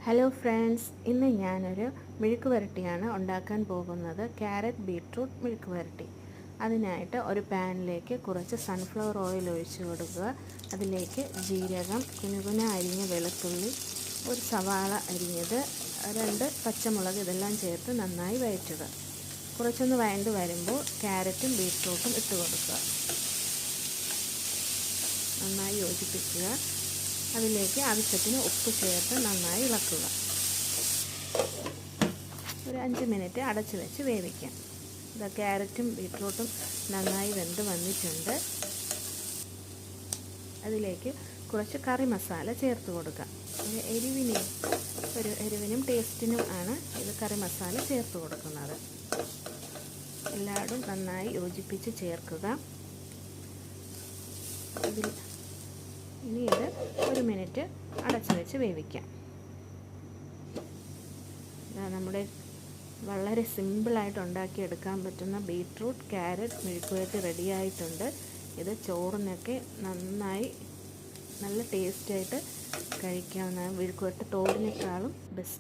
Hello friends, ഇന്ന് ഞാനൊരു മെഴുക്ക് പുരട്ടിയാണ് ഉണ്ടാക്കാൻ പോകുന്നത്. ക്യാരറ്റ് ബീട്രൂട്ട് മെഴുക്ക് പുരട്ടി. അതിനായിട്ട് ഒരു പാനിലേക്ക് കുറച്ച് സൺഫ്ലവർ ഓയിൽ ഒഴിച്ചു കൊടുക്കുക. അതിലേക്ക് ജീരകം, കുനുകുന അരിഞ്ഞ വെളുത്തുള്ളി, ഒരു സവാള അരിഞ്ഞത്, 2 പച്ചമുളക് ഇതെല്ലാം ചേർത്ത് നന്നായി വഴറ്റുക. കുറച്ചൊന്ന് വഴണ്ട് വരുമ്പോൾ ക്യാരറ്റും ബീട്രൂട്ടും ഇട്ട് കൊടുക്കുക. നന്നായി യോജിപ്പിക്കുക. അതിലേക്ക് ആവശ്യത്തിന് ഉപ്പ് ചേർത്ത് നന്നായി ഇളക്കുക. ഒരു 5 മിനിറ്റ് അടച്ചു വെച്ച് വേവിക്കാം. ക്യാരറ്റും ബീട്രൂട്ടും നന്നായി വെന്ത് വന്നിട്ടുണ്ട്. അതിലേക്ക് കുറച്ച് കറി മസാല ചേർത്ത് കൊടുക്കാം. എരിവിനും ടേസ്റ്റിനും ആണ് ഇത് കറി മസാല ചേർത്ത് കൊടുക്കുന്നത്. എല്ലായിടും നന്നായി യോജിപ്പിച്ച് ചേർക്കുക. ഇനി ഇത് 1 മിനിറ്റ് അടച്ചു വെച്ച് വേവിക്കാം. നമ്മുടെ വളരെ സിമ്പിളായിട്ട് ഉണ്ടാക്കിയെടുക്കാൻ പറ്റുന്ന ബീട്രൂട്ട് ക്യാരറ്റ് മെഴുക്ക് പുരട്ടി റെഡിയായിട്ടുണ്ട്. ഇത് ചോറിനൊക്കെ നന്നായി നല്ല ടേസ്റ്റായിട്ട് കഴിക്കാവുന്ന മെഴുക്ക് പുരട്ടി തോരനേക്കാളും ബെസ്റ്റ്.